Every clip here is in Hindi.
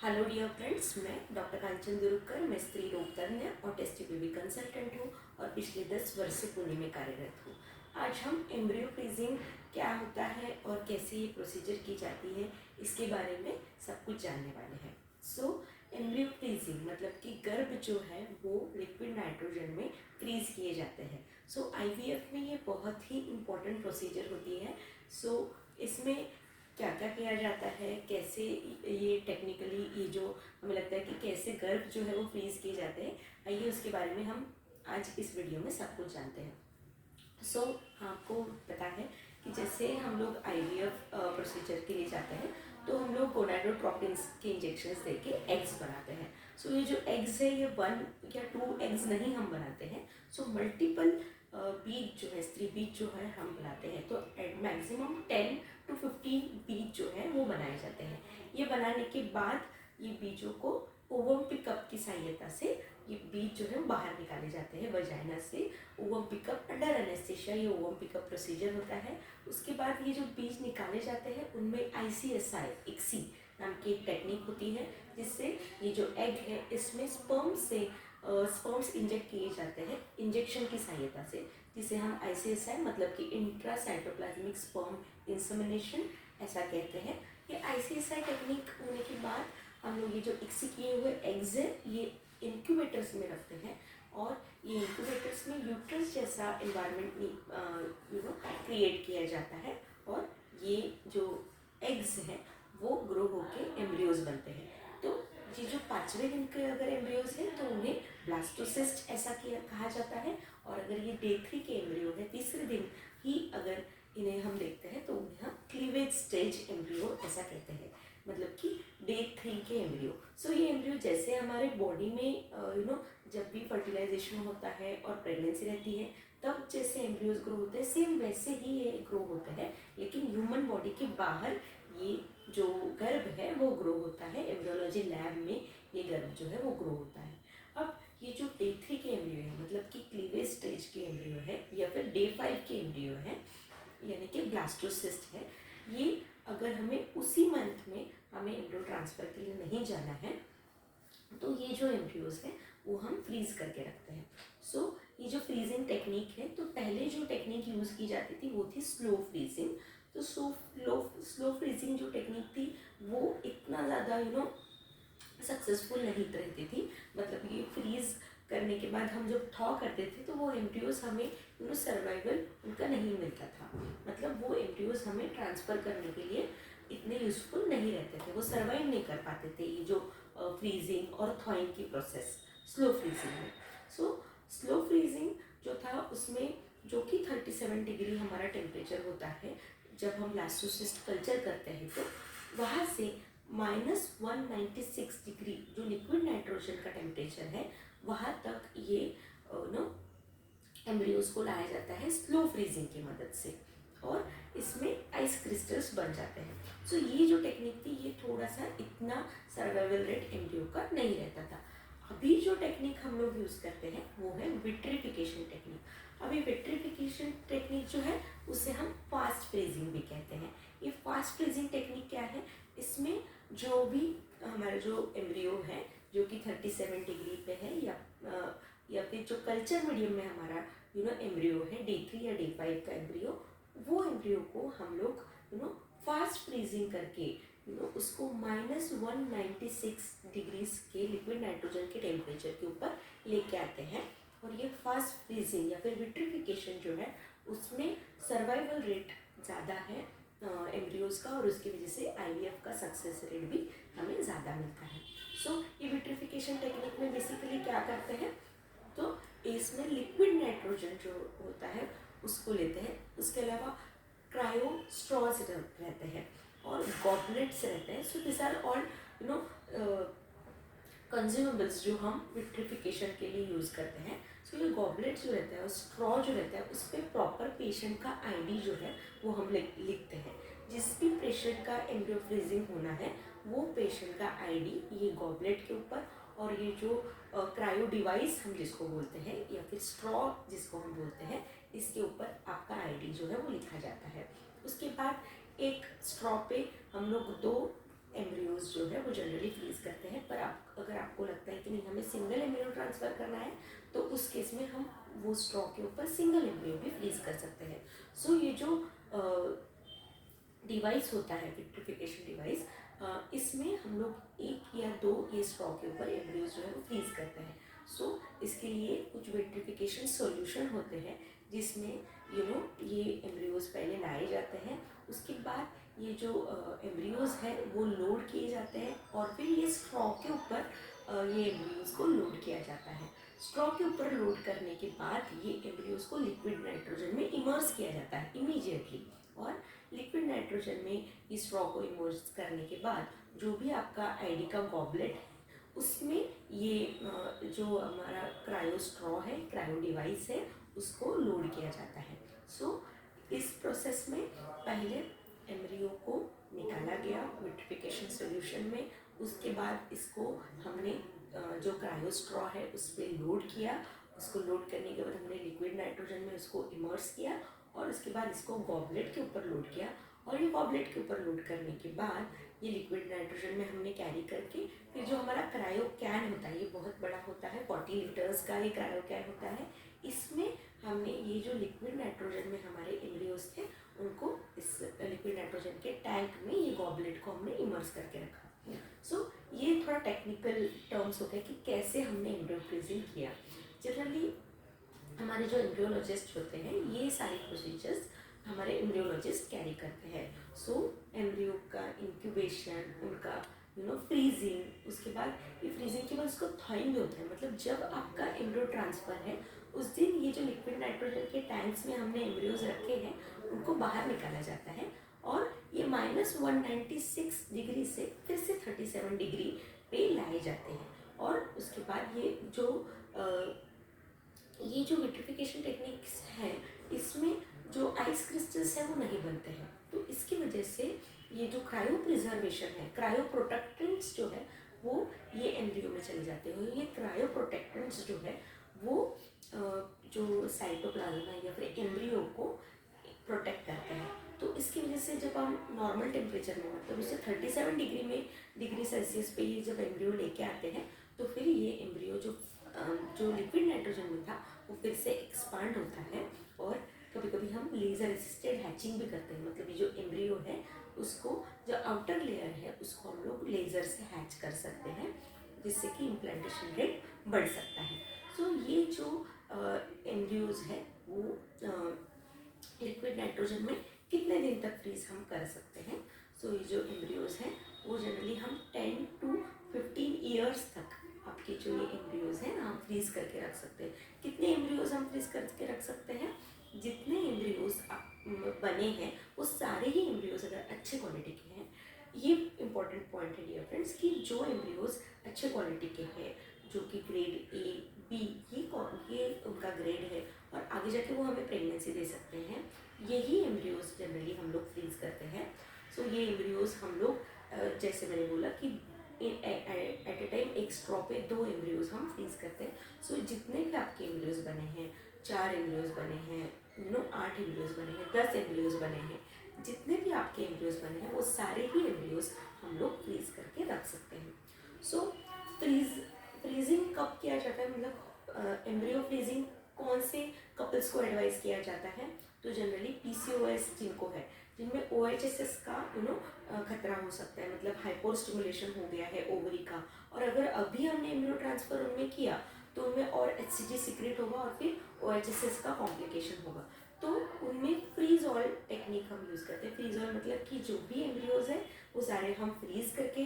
हेलो डियर फ्रेंड्स, मैं डॉक्टर कांचन दुरुकर, मैं स्त्री रोग तज्ञ और टेस्टी बेबी कंसल्टेंट हूँ और पिछले 10 वर्ष से पुणे में कार्यरत हूँ। आज हम एम्ब्रियो फ्रीजिंग क्या होता है और कैसे ये प्रोसीजर की जाती है, इसके बारे में सब कुछ जानने वाले हैं। एम्ब्रियो फ्रीजिंग मतलब कि गर्भ जो है वो लिक्विड नाइट्रोजन में फ्रीज किए जाते हैं। आईवीएफ में ये बहुत ही इम्पोर्टेंट प्रोसीजर होती है। इसमें क्या क्या किया जाता है, कैसे ये टेक्निकली ये जो हमें लगता है कि कैसे गर्भ जो है वो फ्रीज किए जाते हैं, आइए उसके बारे में हम आज इस वीडियो में सब कुछ जानते हैं। आपको पता है कि जैसे हम लोग आईवीएफ प्रोसीजर के लिए जाते हैं तो हम लोग गोनाडोट्रोपिन्स के इंजेक्शंस देके एग्स बनाते हैं। ये जो एग्स है ये 1 या 2 एग्स नहीं हम बनाते हैं। मल्टीपल बीज जो है, स्त्री बीज जो है हम बनाते हैं। तो मैक्सिमम 10 to 15 बीज जो है वो बनाए जाते हैं। ये बनाने के बाद ये बीजों को ओवम पिकअप की सहायता से ये बीज जो है बाहर निकाले जाते हैं वजाइना से। ओवम पिकअप अंडर एनेस्थीसिया ये ओवम पिकअप प्रोसीजर होता है। उसके बाद ये जो बीज निकाले जाते हैं उनमें ICSI इक्सी नाम की एक टेक्निक होती है, जिससे ये जो एग है इसमें स्पर्म्स इंजेक्ट किए जाते हैं इंजेक्शन की सहायता से, जिसे हम ICSI मतलब कि इंट्रासाइटोप्लाज्मिक स्पर्म इंसेमिनेशन ऐसा कहते हैं। ये ICSI टेक्निक होने के बाद हम लोग ये जो इक्सी किए हुए एग्स है ये इंक्यूबेटर्स में रखते हैं और ये इंक्यूबेटर्स में यूट्रस जैसा इन्वायरमेंट क्रिएट किया जाता है और ये जो एग्स हैं वो ग्रो होके एम्ब्रियोज बनते हैं। तो ये जो 5वें दिन के अगर एम्ब्रियोज हैं तो उन्हें ब्लास्टोसिस्ट ऐसा कहा जाता है, और अगर ये डे 3 के एम्ब्रियो है, तीसरे दिन ही अगर इन्हें हम देखते हैं तो उन्हें हम क्लीवेज स्टेज एम्ब्रियो ऐसा कहते हैं, मतलब कि डे 3 के एम्ब्रियो। ये एम्ब्रियो जैसे हमारे बॉडी में जब भी फर्टिलाइजेशन होता है और प्रेगनेंसी रहती है तब जैसे एम्ब्रियोज ग्रो होते हैं, सेम वैसे ही ये ग्रो होते हैं, लेकिन ह्यूमन बॉडी के बाहर ये जो गर्भ है वो ग्रो होता है। एम्ब्रियोलॉजी लैब में ये गर्भ जो है वो ग्रो होता है। अब ये जो डे 3 के एम्ब्रियो है, मतलब कि क्लीवेज स्टेज के एम्ब्रियो है या फिर डे 5 के एम्ब्रियो है, यानी कि ब्लास्टोसिस्ट है, ये अगर हमें उसी मंथ में हमें एम्ब्रियो ट्रांसफ़र के लिए नहीं जाना है तो ये जो एम्ब्रियोज है वो हम फ्रीज करके रखते हैं। ये जो फ्रीजिंग टेक्निक है, तो पहले जो टेक्निक यूज़ की जाती थी वो थी स्लो फ्रीजिंग। तो स्लो फ्रीजिंग जो टेक्निक थी वो इतना ज़्यादा सक्सेसफुल नहीं रहती थी। मतलब ये फ्रीज करने के बाद हम जब थॉ करते थे तो वो एम्ब्रियोज हमें सर्वाइवल उनका नहीं मिलता था। मतलब वो एम्ब्रियोज हमें ट्रांसफ़र करने के लिए इतने यूज़फुल नहीं रहते थे, वो सर्वाइव नहीं कर पाते थे ये जो फ्रीजिंग और थॉइंग की प्रोसेस स्लो फ्रीजिंग में। स्लो फ्रीजिंग जो था उसमें जो कि 37 डिग्री हमारा टेम्परेचर होता है, जब हम ब्लास्टोसिस्ट कल्चर करते हैं तो वहाँ से -196 डिग्री जो लिक्विड नाइट्रोजन का टेम्परेचर है वहाँ तक ये एम्ब्रियोज को लाया जाता है स्लो फ्रीजिंग की मदद से, और इसमें आइस क्रिस्टल्स बन जाते हैं। ये जो टेक्निक थी ये थोड़ा सा इतना सर्वाइवल रेट एम्ब्रियो का नहीं रहता था। अभी जो टेक्निक हम लोग यूज़ करते हैं वो है विट्रिफिकेशन टेक्निक। अभी विट्रिफिकेशन टेक्निक जो है उसे हम फास्ट फ्रीजिंग भी कहते हैं। ये फास्ट फ्रीजिंग टेक्निक क्या है, इसमें जो भी हमारा जो एम्ब्रियो है जो कि 37 डिग्री पे है या फिर जो कल्चर मीडियम में हमारा एम्ब्रियो है डे 3 या डे 5 का एम्ब्रियो, वो एम्ब्रियो को हम लोग फास्ट फ्रीजिंग करके उसको -196 डिग्रीज के लिक्विड नाइट्रोजन के टेम्परेचर के ऊपर लेके आते हैं। और ये फास्ट फ्रीजिंग या फिर विट्रिफिकेशन जो है उसमें सर्वाइवल रेट ज़्यादा है एम्ब्रियोज का, और उसकी वजह से IVF का सक्सेस रेट भी हमें ज़्यादा मिलता है। ये विट्रिफिकेशन टेक्निक में बेसिकली क्या करते हैं, तो इसमें लिक्विड नाइट्रोजन जो होता है उसको लेते हैं, उसके अलावा क्रायो स्ट्रॉज रहते हैं और गॉबलेट्स रहते हैं। दिस आर ऑल कंज्यूमेबल्स जो हम विट्रिफिकेशन के लिए यूज़ करते हैं। ये गॉबलेट जो रहता है और स्ट्रॉ जो रहता है उस पर प्रॉपर पेशेंट का ID जो है वो हम लिखते हैं। जिस भी पेशेंट का एम्ब्रियो फ्रीजिंग होना है वो पेशेंट का ID ये गॉबलेट के ऊपर, और ये जो क्रायो डिवाइस हम जिसको बोलते हैं या फिर स्ट्रॉ जिसको हम बोलते हैं, इसके ऊपर आपका ID जो है वो लिखा जाता है। उसके बाद एक स्ट्रॉ पे हम लोग 2 एम्ब्रियोज जो है वो जनरली फ्रीज करते हैं। पर अगर आपको लगता है कि नहीं हमें सिंगल एम्ब्रियो ट्रांसफ़र करना है, तो उस केस में हम वो स्ट्रॉ के ऊपर सिंगल एम्ब्रियो भी फ्रीज कर सकते हैं। सो ये जो डिवाइस होता है विट्रिफिकेशन डिवाइस, इसमें हम लोग 1 या 2 ये स्ट्रॉ के ऊपर एम्ब्रियोज जो है वो फ्रीज करते हैं। सो इसके लिए कुछ विट्रिफिकेशन सॉल्यूशन होते हैं जिसमें ये एम्ब्रियोज पहले लाए जाते हैं। उसके बाद ये जो एम्ब्रियोज है वो लोड किए जाते हैं और फिर ये स्ट्रॉ के ऊपर ये एम्ब्रियोज को लोड किया जाता है। स्ट्रॉ के ऊपर लोड करने के बाद ये एम्ब्रियोज को लिक्विड नाइट्रोजन में इमर्स किया जाता है इमीडिएटली। और लिक्विड नाइट्रोजन में इस स्ट्रॉ को इमर्स करने के बाद जो भी आपका आईडी का गॉबलेट है उसमें ये जो हमारा क्रायो स्ट्रॉ है, क्रायो डिवाइस है, उसको लोड किया जाता है। सो इस प्रोसेस में पहले एम्ब्रियो को निकाला गया विट्रिफिकेशन सॉल्यूशन में। उसके बाद इसको हमने जो क्रायो स्ट्रॉ है उस पर लोड किया। उसको लोड करने के बाद हमने लिक्विड नाइट्रोजन में उसको इमर्स किया और उसके बाद इसको गॉबलेट के ऊपर लोड किया। और ये गॉबलेट के ऊपर लोड करने के बाद ये लिक्विड नाइट्रोजन में हमने कैरी करके फिर जो हमारा क्रायो कैन होता है, ये बहुत बड़ा होता है, 40 लीटर्स का ये क्रायो कैन होता है। इसमें हमने ये जो लिक्विड नाइट्रोजन में हमारे एम्ब्रियोज थे उनको इस लिक्विड नाइट्रोजन के टैंक में ये गॉबलेट को हमने इमर्स करके रखा। सो ये थोड़ा टेक्निकल टर्म्स होते हैं कि कैसे हमने एम्ब्रियो फ्रीजिंग किया। जनरली हमारे जो एम्ब्रियोलॉजिस्ट होते हैं ये सारी प्रोसीजर्स हमारे एम्ब्रियोलॉजिस्ट कैरी करते हैं। सो एम्ब्रियो का इंक्यूबेशन, उनका फ्रीजिंग, उसके बाद ये फ्रीजिंग के बाद उसको थॉइंग भी होता है। मतलब जब आपका एम्ब्रियो ट्रांसफ़र है उस दिन ये जो लिक्विड नाइट्रोजन के टैंक्स में हमने एम्ब्रियोज रखे हैं उनको बाहर निकाला जाता है और ये -196 डिग्री से फिर से 37 डिग्री पे लाए जाते हैं। और उसके बाद ये जो विट्रिफिकेशन टेक्निक्स है इसमें जो आइस क्रिस्टल्स हैं वो नहीं बनते हैं। तो इसकी वजह से ये जो क्रायो प्रिजर्वेशन है, क्रायो प्रोटेक्टेंट्स जो है वो ये एम्ब्रियो में चले जाते हैं। ये क्रायो प्रोटेक्टेंट्स जो है वो जो साइटोप्लाज्म है या फिर एम्ब्रियो को प्रोटेक्ट करते हैं। तो इसकी वजह से जब हम नॉर्मल टेम्परेचर में मतलब उससे 37 डिग्री सेल्सियस पे ये जब एम्ब्रियो लेके आते हैं तो फिर ये एम्ब्रियो जो लिक्विड नाइट्रोजन में था वो फिर से एक्सपांड होता है। और कभी कभी हम लेज़र असिस्टेड हैचिंग भी करते हैं। मतलब ये जो एम्ब्रियो है उसको जो आउटर लेयर है उसको हम लोग लेज़र से हैच कर सकते हैं जिससे कि इम्प्लांटेशन रेट बढ़ सकता है। सो ये जो एम्ब्रियोज है वो लिक्विड नाइट्रोजन में कितने दिन तक फ्रीज हम कर सकते हैं। सो ये जो एम्ब्रियोज हैं वो जनरली हम 10 to 15 ईयर्स तक आपके जो ये एम्ब्रियोज हैं हम फ्रीज करके रख सकते हैं। कितने एम्ब्रियोज हम फ्रीज करके रख सकते हैं? जितने एम्ब्रियोज बने हैं वो सारे ही एम्ब्रियोज अगर अच्छे क्वालिटी के हैं। ये इम्पॉर्टेंट पॉइंट है डियर फ्रेंड्स कि जो एम्ब्रियोज अच्छे क्वालिटी के हैं जो कि ग्रेड A, B ये उनका ग्रेड है और आगे जाके वो हमें प्रेगनेंसी दे सकते हैं, यही एम्ब्रियोज जनरली हम लोग फ्रीज करते हैं। सो ये एम्ब्रियोज हम लोग जैसे मैंने बोला कि एट ए टाइम एक स्ट्रॉ पे 2 एम्ब्रियोज हम फ्रीज करते हैं। सो जितने भी आपके एम्ब्रियोज बने हैं, 4 एम्ब्रियोज बने हैं, 8 एम्ब्रियोज बने हैं, 10 एम्ब्रियोज बने हैं, जितने भी आपके एम्ब्रियोज बने हैं वो सारे ही एम्ब्रियोज हम लोग फ्रीज करके रख सकते हैं। सो फ्रीजिंग कब किया जाता है, मतलब एम्ब्रियो फ्रीजिंग कौन से कपल्स को एडवाइस किया जाता है? तो जनरली PCOS जिनको है, जिनमें OHSS का खतरा हो सकता है, मतलब हाइपर स्टिमुलेशन हो गया है ओवरी का, और अगर अभी हमने एम्ब्रियो ट्रांसफर उनमें किया तो उनमें और HCG सीक्रेट होगा और फिर OHSS का कॉम्प्लिकेशन होगा। तो उनमें फ्रीज ऑल टेक्निक हम यूज़ करते हैं। फ्रीज ऑल मतलब कि जो भी एम्ब्रियोज है वो सारे हम फ्रीज करके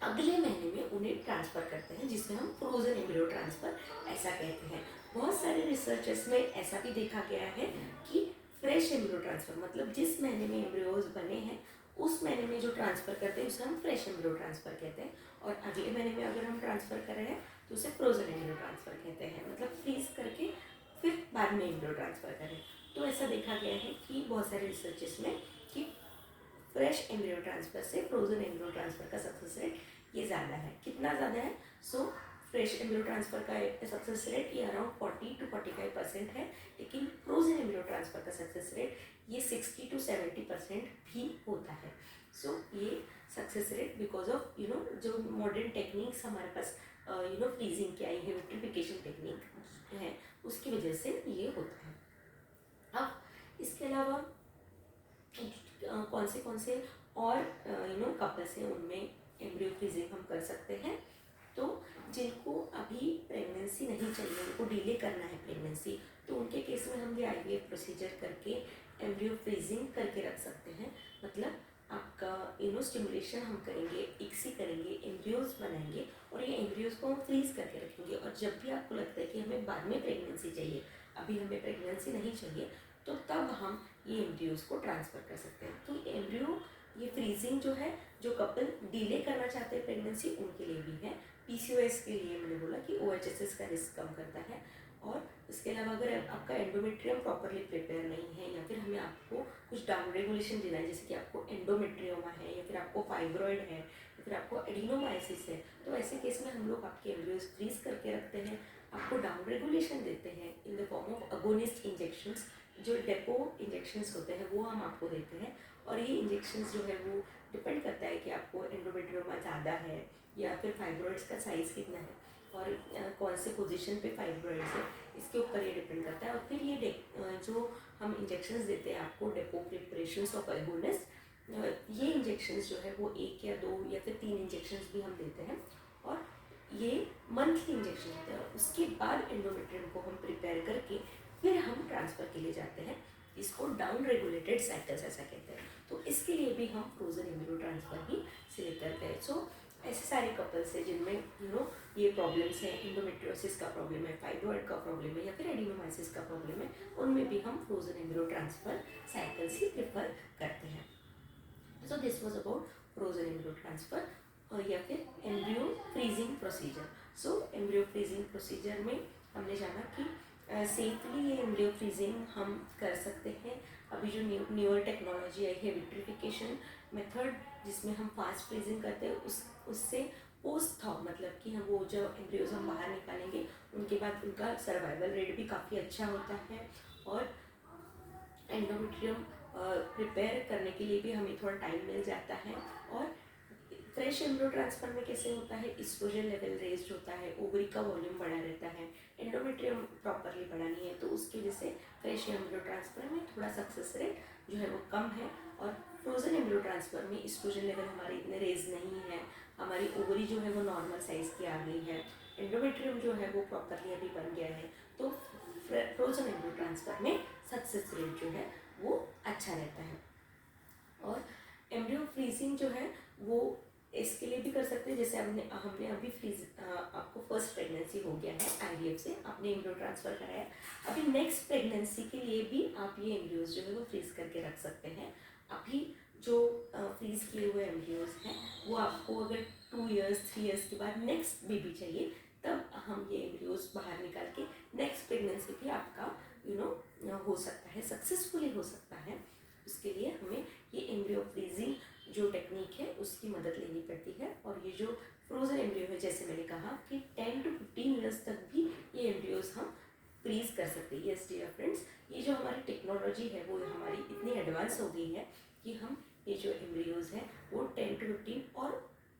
अगले महीने में उन्हें ट्रांसफ़र करते हैं, जिसमें हम फ्रोजन एम्ब्रियो ट्रांसफ़र ऐसा कहते हैं। बहुत सारे रिसर्चर्स में ऐसा भी देखा गया है कि फ्रेश एम्ब्रियो ट्रांसफ़र मतलब जिस महीने में एम्ब्रियोज बने हैं उस महीने में जो ट्रांसफ़र करते हैं उसे हम फ्रेश एम्ब्रियो ट्रांसफ़र कहते हैं, और अगले महीने में अगर हम ट्रांसफ़र कर रहे हैं तो उसे फ्रोजन एम्ब्रियो ट्रांसफ़र कहते हैं, मतलब फ्रीज करके फिर बाद में एम्ब्रियो ट्रांसफ़र करें। तो ऐसा देखा गया है कि बहुत सारे रिसर्चेस में कि फ्रेश एम्ब्रियो ट्रांसफ़र से फ्रोजन एम्ब्रियो ट्रांसफ़र का सक्सेस रेट ये ज़्यादा है। कितना ज़्यादा है? सो फ्रेश एम्ब्रियो ट्रांसफ़र का सक्सेस रेट ये अराउंड 40 to 45% है, लेकिन फ्रोजन एम्ब्रियो ट्रांसफ़र का सक्सेस रेट ये 60 to 70% भी होता है। सो ये सक्सेस रेट बिकॉज ऑफ जो मॉडर्न टेक्निक्स हमारे पास फ्रीजिंग की आई है, विट्रिफिकेशन टेक्निक है, उसकी वजह से ये होता है। अब इसके अलावा कौन से और कपल्स हैं उनमें एम्ब्रियो फ्रीजिंग हम कर सकते हैं। तो जिनको अभी प्रेगनेंसी नहीं चाहिए, उनको डिले करना है प्रेगनेंसी, तो उनके केस में हम ये IVF प्रोसीजर करके एम्ब्रियो फ्रीजिंग करके रख सकते हैं। मतलब आपका स्टिमुलेशन हम करेंगे, इक्सी करेंगे, एम्ब्रियोज बनाएंगे और ये एम्ब्रियोज को हम फ्रीज करके रखेंगे। और जब भी आपको लगता है कि हमें बाद में प्रेगनेंसी चाहिए, अभी हमें प्रेगनेंसी नहीं चाहिए, तो तब हम ये एम्ब्रियोज को ट्रांसफ़र कर सकते हैं। तो एम्ब्रियो ये फ्रीजिंग जो है, जो कपल डिले करना चाहते हैं प्रेगनेंसी, उनके लिए भी है। PCOS के लिए मैंने बोला कि OHSS का रिस्क कम करता है। और इसके अलावा अगर आपका एंडोमेट्रियम प्रॉपरली प्रिपेयर नहीं है, या फिर हमें आपको कुछ डाउन रेगुलेशन देना है, जैसे कि आपको एंडोमेट्रियोमा है, या फिर आपको फाइब्रॉइड है, या फिर आपको एडिनोमाइसिस है, तो ऐसे केस में हम लोग आपके एम्ब्रियोज फ्रीज करके रखते हैं, आपको डाउन रेगुलेशन देते हैं in the form of agonist injections. जो डेपो इंजेक्शंस होते हैं वो हम आपको देते हैं। और ये इंजेक्शंस जो है वो डिपेंड करता है कि आपको एंडोमेट्रियोमा ज़्यादा है या फिर फाइब्रॉइड्स का साइज़ कितना है और कौन से पोजीशन पे फाइब्रॉइड्स है, इसके ऊपर ये डिपेंड करता है। और फिर ये जो हम इंजेक्शंस देते हैं आपको, डेपो प्रिपरेशंस ऑफ एगोनिस्ट, ये इंजेक्शंस जो है वो 1 या 2 या फिर 3 इंजेक्शंस भी हम देते हैं। और ये मंथली इंजेक्शन होते हैं। उसके बाद एंडोमेट्रियम को हम प्रिपेयर करके फिर हम ट्रांसफ़र के लिए जाते हैं। इसको डाउन रेगुलेटेड साइकिल्स ऐसा कहते हैं। तो इसके लिए भी हम फ्रोजन एम्ब्रियो ट्रांसफ़र ही सिलेक्ट करते हैं। सो ऐसे सारे कपल्स हैं जिनमें ये प्रॉब्लम्स हैं, एंडोमेट्रियोसिस का प्रॉब्लम है, फाइब्रॉइड का प्रॉब्लम है, या फिर एडिनोमाइसिस का प्रॉब्लम है, उनमें भी हम फ्रोजन एम्ब्रियो ट्रांसफ़र साइकिल्स ही प्रेफर करते हैं। So this was about frozen embryo transfer या फिर एम्ब्रियो फ्रीजिंग प्रोसीजर। सो एम्ब्रियो फ्रीजिंग प्रोसीजर में हमने जाना कि सेफली ये एम्ब्रियो फ्रीजिंग हम कर सकते हैं। अभी जो न्यूअर टेक्नोलॉजी आई है, विट्रिफिकेशन मेथड, जिसमें हम फास्ट फ्रीजिंग करते हैं, उससे पोस्ट थॉ, मतलब कि हम वो जो एम्ब्रियोज हम बाहर निकालेंगे उनके बाद उनका सर्वाइवल रेट भी काफ़ी अच्छा होता है। और एंडोमेट्रियम प्रिपेयर करने के लिए भी हमें थोड़ा टाइम मिल जाता है। और फ्रेश एम्ब्रियो ट्रांसफर में कैसे होता है, एस्ट्रोजन लेवल रेज्ड होता है, ओवरी का वॉल्यूम बढ़ा रहता है, एंडोमेट्रियम प्रॉपरली बढ़ा नहीं है, तो उसकी वजह से फ्रेश एम्ब्रियो ट्रांसफर में थोड़ा सक्सेस रेट जो है वो कम है। और फ्रोजन एम्ब्रियो ट्रांसफर में एस्ट्रोजन लेवल हमारे इतने रेज नहीं है, हमारी ओवरी जो है वो नॉर्मल साइज़ की आ गई है, एंडोमेट्रियम जो है वो प्रॉपरली अभी बन गया है, तो फ्रोजन एम्ब्रियो ट्रांसफर में सक्सेस रेट जो है वो अच्छा रहता है। और एम्ब्रियो फ्रीजिंग जो है वो इसके लिए भी कर सकते हैं, जैसे हमने अभी आपको फर्स्ट प्रेगनेंसी हो गया है IVF से, आपने एम्ब्रियो ट्रांसफ़र कराया, अभी नेक्स्ट प्रेगनेंसी के लिए भी आप ये एम्ब्रियोज जो है वो फ्रीज करके रख सकते हैं। अभी जो फ्रीज किए हुए एम्ब्रियोज हैं वो आपको अगर 2 इयर्स 3 इयर्स के बाद नेक्स्ट बेबी चाहिए, तब हम ये एम्ब्रियोज बाहर निकाल के नेक्स्ट प्रेगनेंसी भी आपका हो सकता है, सक्सेसफुली हो सकता है। उसके लिए हमें ये एम्ब्रियो फ्रीजिंग जो टेक्निक है उसकी मदद लेनी पड़ती है। और ये जो फ्रोजन एम्ब्रियो है, जैसे मैंने कहा कि 10 to 15 इयर्स तक भी ये एम्ब्रियोज हम फ्रीज कर सकते हैं। यस डियर फ्रेंड्स, ये जो हमारी टेक्नोलॉजी है वो हमारी इतनी एडवांस हो गई है कि हम ये जो एम्ब्रियोज हैं वो 10 to 15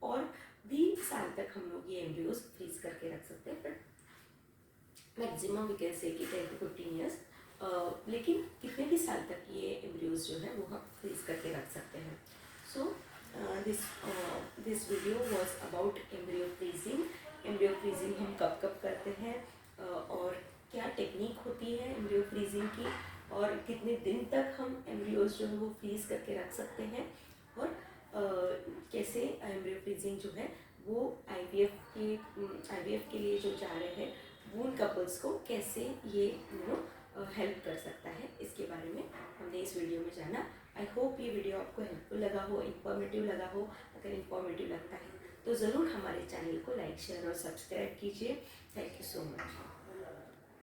और भी साल तक हम लोग ये एम्ब्रियोज फ्रीज करके रख सकते हैं। But maximum we can say कि 10 to 15 इयर्स, लेकिन कितने भी साल तक ये एम्ब्रियोज जो है वो हम फ्रीज करके रख सकते हैं। So this video was about embryo freezing. Embryo freezing हम कब कब करते हैं और क्या टेक्निक होती है एम्ब्रियो फ्रीजिंग की, और कितने दिन तक हम एम्ब्रियोज जो है वो फ्रीज करके रख सकते हैं, और कैसे एम्ब्रियो फ्रीजिंग जो है वो IVF के लिए जो जा रहे हैं वो उन कपल्स को कैसे ये हेल्प कर सकता है, इसके बारे में हमने इस वीडियो में जाना। आई होप ये वीडियो आपको हेल्पफुल लगा हो, इन्फॉर्मेटिव लगा हो। अगर इन्फॉर्मेटिव लगता है तो ज़रूर हमारे चैनल को लाइक शेयर और सब्सक्राइब कीजिए। Thank you so much.